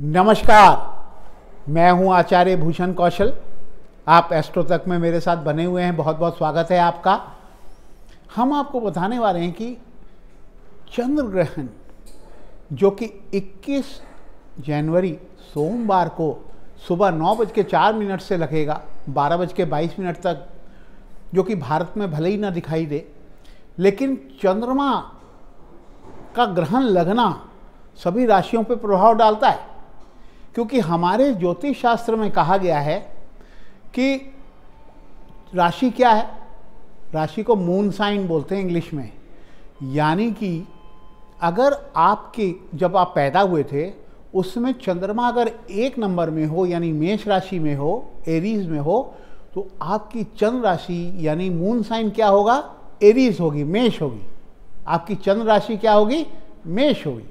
नमस्कार, मैं हूं आचार्य भूषण कौशल। आप एस्ट्रो तक में मेरे साथ बने हुए हैं। बहुत बहुत स्वागत है आपका। हम आपको बताने वाले हैं कि चंद्र ग्रहण जो कि 21 जनवरी सोमवार को सुबह 9:04 से लगेगा 12:22 तक, जो कि भारत में भले ही ना दिखाई दे, लेकिन चंद्रमा का ग्रहण लगना सभी राशियों पर प्रभाव डालता है। क्योंकि हमारे ज्योतिष शास्त्र में कहा गया है कि राशि क्या है, राशि को मून साइन बोलते हैं इंग्लिश में। यानी कि अगर आपके जब आप पैदा हुए थे उसमें चंद्रमा अगर 1 नंबर में हो यानी मेष राशि में हो, एरीज में हो, तो आपकी चंद्र राशि यानी मून साइन क्या होगा, एरीज होगी, मेष होगी। आपकी चंद्र राशि क्या होगी, मेष होगी।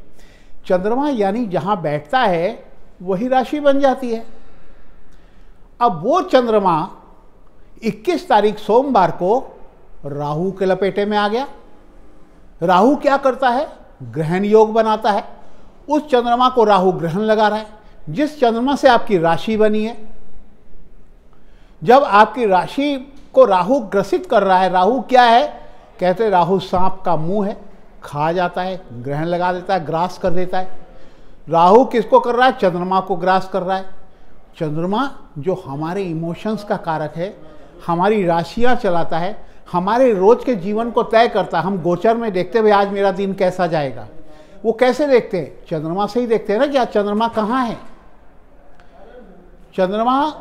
चंद्रमा यानी जहाँ बैठता है वही राशि बन जाती है। अब वो चंद्रमा 21 तारीख सोमवार को राहु के लपेटे में आ गया। राहु क्या करता है, ग्रहण योग बनाता है। उस चंद्रमा को राहु ग्रहण लगा रहा है जिस चंद्रमा से आपकी राशि बनी है। जब आपकी राशि को राहु ग्रसित कर रहा है, राहु क्या है, कहते हैं राहु सांप का मुंह है, खा जाता है, ग्रहण लगा देता है, ग्रास कर देता है। राहु किसको कर रहा है, चंद्रमा को ग्रास कर रहा है। चंद्रमा जो हमारे इमोशंस का कारक है, हमारी राशियां चलाता है, हमारे रोज के जीवन को तय करता है। हम गोचर में देखते हैं आज मेरा दिन कैसा जाएगा। वो कैसे देखते हैं, चंद्रमा से ही देखते हैं ना कि आज चंद्रमा कहाँ है। चंद्रमा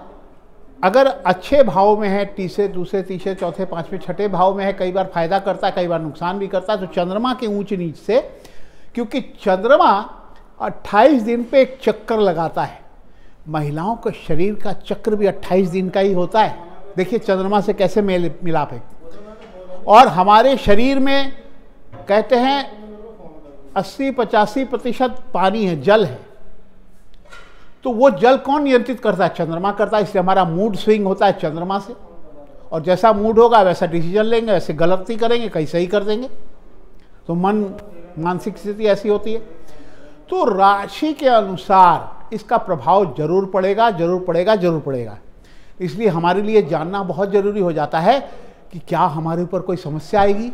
अगर अच्छे भाव में है, तीसरे, दूसरे, तीसरे, चौथे, पांचवें, छठे भाव में है, कई बार फायदा करता है, कई बार नुकसान भी करता है। तो चंद्रमा के ऊंच नीच से, क्योंकि चंद्रमा 28 दिन पे एक चक्कर लगाता है। महिलाओं के शरीर का चक्र भी 28 दिन का ही होता है। देखिए चंद्रमा से कैसे मेल मिलाप है। और हमारे शरीर में कहते हैं 80-85% पानी है, जल है। तो वो जल कौन नियंत्रित करता है, चंद्रमा करता है। इसलिए हमारा मूड स्विंग होता है चंद्रमा से। और जैसा मूड होगा वैसा डिसीजन लेंगे, वैसे गलती करेंगे, कहीं सही कर देंगे। तो मानसिक स्थिति ऐसी होती है। तो राशि के अनुसार इसका प्रभाव जरूर पड़ेगा, जरूर पड़ेगा, जरूर पड़ेगा। इसलिए हमारे लिए जानना बहुत जरूरी हो जाता है कि क्या हमारे ऊपर कोई समस्या आएगी,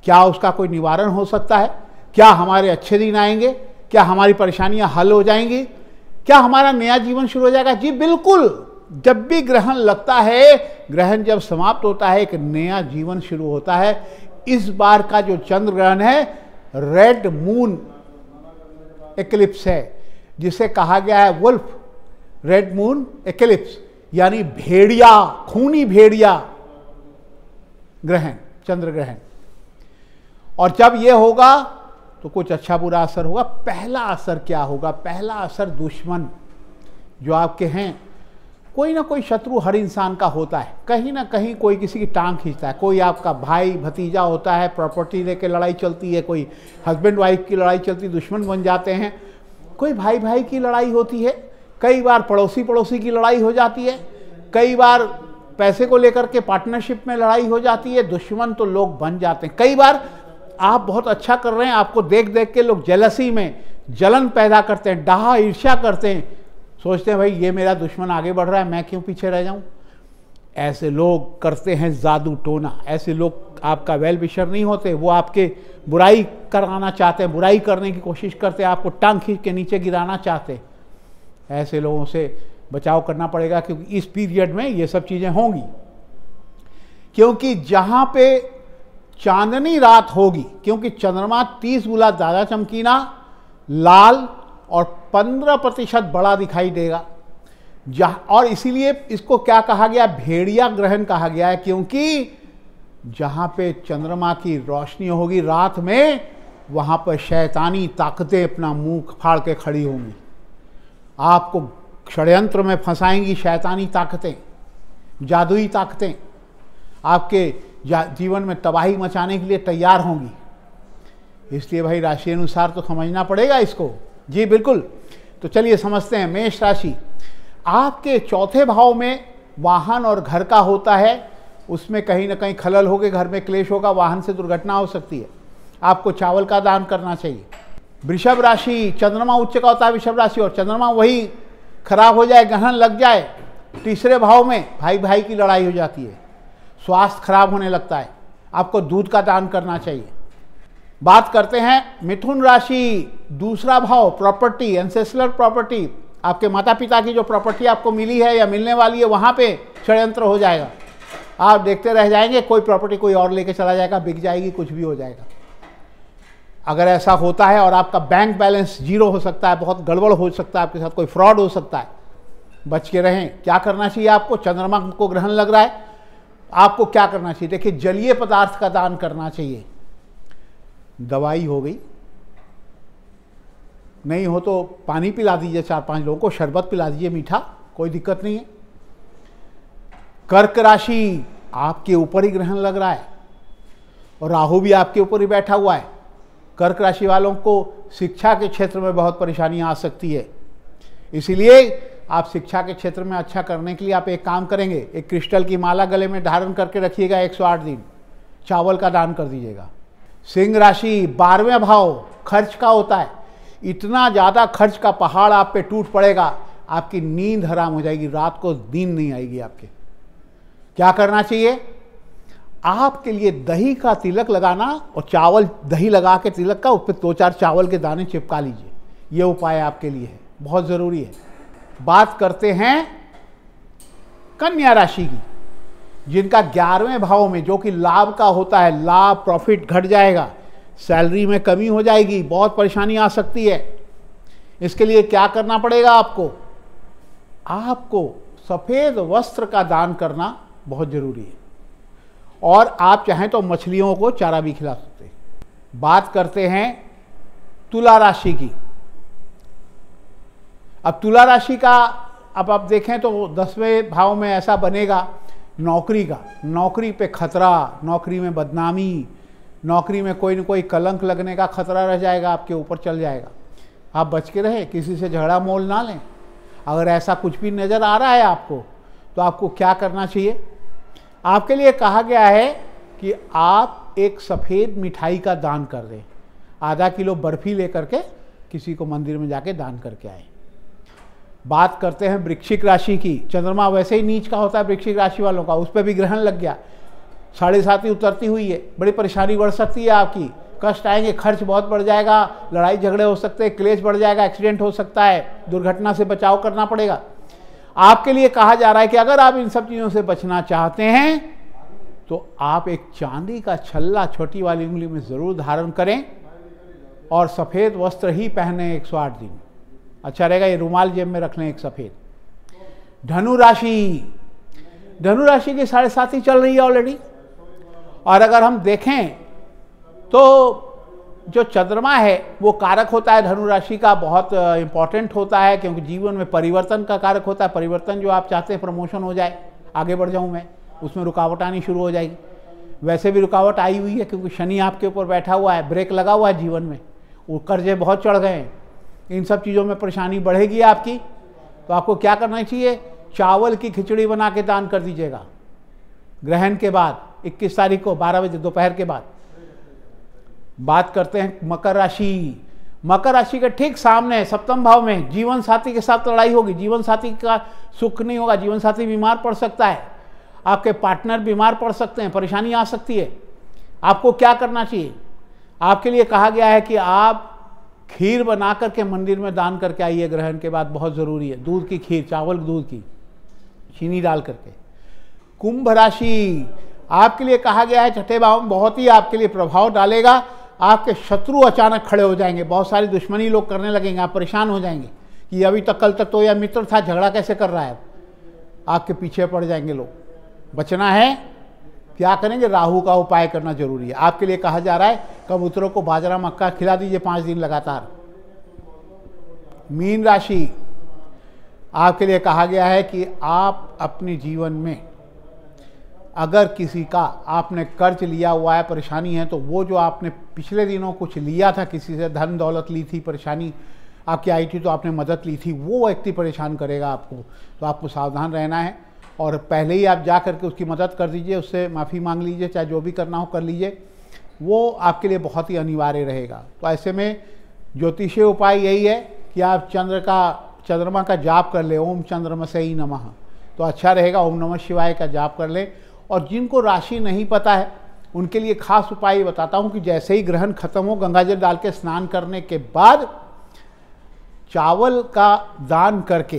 क्या उसका कोई निवारण हो सकता है, क्या हमारे अच्छे दिन आएंगे, क्या हमारी परेशानियां हल हो जाएंगी, क्या हमारा नया जीवन शुरू हो जाएगा। जी बिल्कुल, जब भी ग्रहण लगता है, ग्रहण जब समाप्त होता है, एक नया जीवन शुरू होता है। इस बार का जो चंद्र ग्रहण है रेड मून एक्लिप्स है, जिसे कहा गया है वुल्फ रेड मून एक्लिप्स, यानी भेड़िया, खूनी भेड़िया ग्रहण, चंद्र ग्रहण। और जब यह होगा तो कुछ अच्छा बुरा असर होगा। पहला असर क्या होगा, पहला असर दुश्मन जो आपके हैं, कोई ना कोई शत्रु हर इंसान का होता है। कहीं ना कहीं कोई किसी की टांग खींचता है। कोई आपका भाई भतीजा होता है, प्रॉपर्टी लेके लड़ाई चलती है, कोई हस्बैंड वाइफ की लड़ाई चलती है, दुश्मन बन जाते हैं। कोई भाई भाई की लड़ाई होती है, कई बार पड़ोसी पड़ोसी की लड़ाई हो जाती है, कई बार पैसे को लेकर के पार्टनरशिप में लड़ाई हो जाती है। दुश्मन तो लोग बन जाते हैं। कई बार आप बहुत अच्छा कर रहे हैं, आपको देख देख के लोग जेलसी में जलन पैदा करते हैं, डाहा ईर्ष्या करते हैं, सोचते हैं भाई ये मेरा दुश्मन आगे बढ़ रहा है, मैं क्यों पीछे रह जाऊं। ऐसे लोग करते हैं जादू टोना। ऐसे लोग आपका वेल विशर नहीं होते, वो आपके बुराई कराना चाहते हैं, बुराई करने की कोशिश करते हैं, आपको टांग खींच के नीचे गिराना चाहते हैं। ऐसे लोगों से बचाव करना पड़ेगा, क्योंकि इस पीरियड में ये सब चीज़ें होंगी। क्योंकि जहाँ पे चांदनी रात होगी, क्योंकि चंद्रमा 30 गुना ज़्यादा चमकीना, लाल और 15% बड़ा दिखाई देगा। और इसीलिए इसको क्या कहा गया, भेड़िया ग्रहण कहा गया है। क्योंकि जहाँ पे चंद्रमा की रोशनी होगी रात में, वहाँ पर शैतानी ताकतें अपना मुंह फाड़ के खड़ी होंगी, आपको षड्यंत्र में फंसाएंगी। शैतानी ताकतें, जादुई ताकतें आपके जीवन में तबाही मचाने के लिए तैयार होंगी। इसलिए भाई राशि अनुसार तो समझना पड़ेगा इसको। जी बिल्कुल। तो चलिए समझते हैं। मेष राशि, आपके चौथे भाव में वाहन और घर का होता है, उसमें कहीं ना कहीं खलल होगे, घर में क्लेश होगा, वाहन से दुर्घटना हो सकती है। आपको चावल का दान करना चाहिए। वृषभ राशि, चंद्रमा उच्च का होता है वृषभ राशि, और चंद्रमा वही खराब हो जाए, ग्रहण लग जाए तीसरे भाव में, भाई भाई की लड़ाई हो जाती है, स्वास्थ्य खराब होने लगता है। आपको दूध का दान करना चाहिए। बात करते हैं मिथुन राशि, दूसरा भाव प्रॉपर्टी, एंसेस्ट्रल प्रॉपर्टी, आपके माता पिता की जो प्रॉपर्टी आपको मिली है या मिलने वाली है वहाँ पे षड्यंत्र हो जाएगा। आप देखते रह जाएंगे, कोई प्रॉपर्टी कोई और लेके चला जाएगा, बिक जाएगी, कुछ भी हो जाएगा। अगर ऐसा होता है और आपका बैंक बैलेंस जीरो हो सकता है, बहुत गड़बड़ हो सकता है, आपके साथ कोई फ्रॉड हो सकता है, बच के रहें। क्या करना चाहिए आपको? चंद्रमा को ग्रहण लग रहा है, आपको क्या करना चाहिए? देखिए, जलीय पदार्थ का दान करना चाहिए। दवाई हो गई, नहीं हो तो पानी पिला दीजिए 4-5 लोगों को, शरबत पिला दीजिए मीठा, कोई दिक्कत नहीं है। कर्क राशि, आपके ऊपर ही ग्रहण लग रहा है और राहु भी आपके ऊपर ही बैठा हुआ है। कर्क राशि वालों को शिक्षा के क्षेत्र में बहुत परेशानी आ सकती है, इसीलिए आप शिक्षा के क्षेत्र में अच्छा करने के लिए आप एक काम करेंगे, एक क्रिस्टल की माला गले में धारण करके रखिएगा 108 दिन, चावल का दान कर दीजिएगा। सिंह राशि, 12वें भाव खर्च का होता है, इतना ज़्यादा खर्च का पहाड़ आप पे टूट पड़ेगा, आपकी नींद हराम हो जाएगी, रात को नींद नहीं आएगी आपके। क्या करना चाहिए? आपके लिए दही का तिलक लगाना और चावल, दही लगा के तिलक का, उस पर 2-4 चावल के दाने चिपका लीजिए, ये उपाय आपके लिए है, बहुत ज़रूरी है। बात करते हैं कन्या राशि की, जिनका 11वें भाव में, जो कि लाभ का होता है, लाभ प्रॉफिट घट जाएगा, सैलरी में कमी हो जाएगी, बहुत परेशानी आ सकती है। इसके लिए क्या करना पड़ेगा आपको? आपको सफ़ेद वस्त्र का दान करना बहुत ज़रूरी है, और आप चाहें तो मछलियों को चारा भी खिला सकते हैं। बात करते हैं तुला राशि की। अब तुला राशि का, अब आप देखें तो 10वें भाव में ऐसा बनेगा नौकरी का, नौकरी पे खतरा, नौकरी में बदनामी, नौकरी में कोई न कोई कलंक लगने का खतरा रह जाएगा, आपके ऊपर चल जाएगा। आप बच के रहें, किसी से झगड़ा मोल ना लें। अगर ऐसा कुछ भी नज़र आ रहा है आपको, तो आपको क्या करना चाहिए? आपके लिए कहा गया है कि आप एक सफ़ेद मिठाई का दान कर दें, आधा किलो बर्फ़ी लेकर के किसी को मंदिर में जाके दान करके आए। बात करते हैं वृश्चिक राशि की। चंद्रमा वैसे ही नीच का होता है वृश्चिक राशि वालों का, उस पर भी ग्रहण लग गया, 7.5 उतरती हुई है, बड़ी परेशानी बढ़ सकती है आपकी, कष्ट आएंगे, खर्च बहुत बढ़ जाएगा, लड़ाई झगड़े हो सकते हैं, क्लेश बढ़ जाएगा, एक्सीडेंट हो सकता है, दुर्घटना से बचाव करना पड़ेगा। आपके लिए कहा जा रहा है कि अगर आप इन सब चीज़ों से बचना चाहते हैं तो आप एक चांदी का छल्ला छोटी वाली उंगली में ज़रूर धारण करें और सफ़ेद वस्त्र ही पहने 108 दिन, अच्छा रहेगा। ये रुमाल जेब में रख लें एक सफ़ेद। धनु राशि, धनु राशि की 7.5 चल रही है ऑलरेडी, और अगर हम देखें तो जो चंद्रमा है वो कारक होता है धनु राशि का, बहुत इंपॉर्टेंट होता है, क्योंकि जीवन में परिवर्तन का कारक होता है। परिवर्तन जो आप चाहते हैं, प्रमोशन हो जाए, आगे बढ़ जाऊं मैं, उसमें रुकावट आनी शुरू हो जाएगी। वैसे भी रुकावट आई हुई है, क्योंकि शनि आपके ऊपर बैठा हुआ है, ब्रेक लगा हुआ है जीवन में, वो कर्जे बहुत चढ़ गए हैं, इन सब चीज़ों में परेशानी बढ़ेगी आपकी। तो आपको क्या करना चाहिए? चावल की खिचड़ी बना के दान कर दीजिएगा ग्रहण के बाद, 21 तारीख को 12 बजे दोपहर के बाद। बात करते हैं मकर राशि। मकर राशि के ठीक सामने 7वें भाव में जीवन साथी के साथ लड़ाई होगी, जीवन साथी का सुख नहीं होगा, जीवन साथी बीमार पड़ सकता है, आपके पार्टनर बीमार पड़ सकते हैं, परेशानी आ सकती है। आपको क्या करना चाहिए? आपके लिए कहा गया है कि आप खीर बना करके मंदिर में दान करके आइए ग्रहण के बाद, बहुत ज़रूरी है। दूध की खीर, चावल दूध की, चीनी डाल करके। कुंभ राशि, आपके लिए कहा गया है 6ठे भाव में बहुत ही आपके लिए प्रभाव डालेगा। आपके शत्रु अचानक खड़े हो जाएंगे, बहुत सारी दुश्मनी लोग करने लगेंगे, आप परेशान हो जाएंगे कि अभी तक कल तक तो यह मित्र था, झगड़ा कैसे कर रहा है, आपके पीछे पड़ जाएंगे लोग। बचना है, क्या करेंगे? राहु का उपाय करना जरूरी है। आपके लिए कहा जा रहा है कबूतरों को बाजरा मक्का खिला दीजिए 5 दिन लगातार। मीन राशि, आपके लिए कहा गया है कि आप अपने जीवन में अगर किसी का आपने कर्ज लिया हुआ है, परेशानी है, तो वो जो आपने पिछले दिनों कुछ लिया था, किसी से धन दौलत ली थी, परेशानी आपकी आई थी, तो आपने मदद ली थी, वो व्यक्ति परेशान करेगा आपको, तो आपको सावधान रहना है। और पहले ही आप जा करके उसकी मदद कर दीजिए, उससे माफ़ी मांग लीजिए, चाहे जो भी करना हो कर लीजिए, वो आपके लिए बहुत ही अनिवार्य रहेगा। तो ऐसे में ज्योतिषीय उपाय यही है कि आप चंद्रमा का जाप कर ले, ओम चंद्रमसे ही नमः, तो अच्छा रहेगा। ओम नमः शिवाय का जाप कर ले। और जिनको राशि नहीं पता है उनके लिए खास उपाय बताता हूँ कि जैसे ही ग्रहण खत्म हो, गंगाजल डाल के स्नान करने के बाद चावल का दान करके,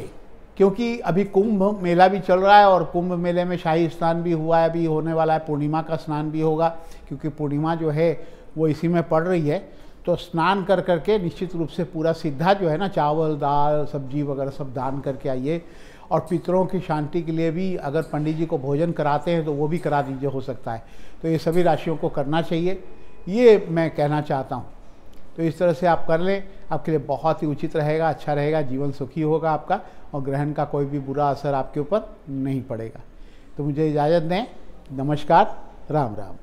क्योंकि अभी कुंभ मेला भी चल रहा है और कुंभ मेले में शाही स्नान भी हुआ है, अभी होने वाला है, पूर्णिमा का स्नान भी होगा, क्योंकि पूर्णिमा जो है वो इसी में पड़ रही है। तो स्नान कर करके निश्चित रूप से पूरा सीधा जो है ना, चावल दाल सब्जी वगैरह सब दान करके आइए। और पितरों की शांति के लिए भी अगर पंडित जी को भोजन कराते हैं तो वो भी करा दीजिए, हो सकता है। तो ये सभी राशियों को करना चाहिए, ये मैं कहना चाहता हूँ। तो इस तरह से आप कर लें, आपके लिए बहुत ही उचित रहेगा, अच्छा रहेगा, जीवन सुखी होगा आपका, और ग्रहण का कोई भी बुरा असर आपके ऊपर नहीं पड़ेगा। तो मुझे इजाज़त दें, नमस्कार, राम राम।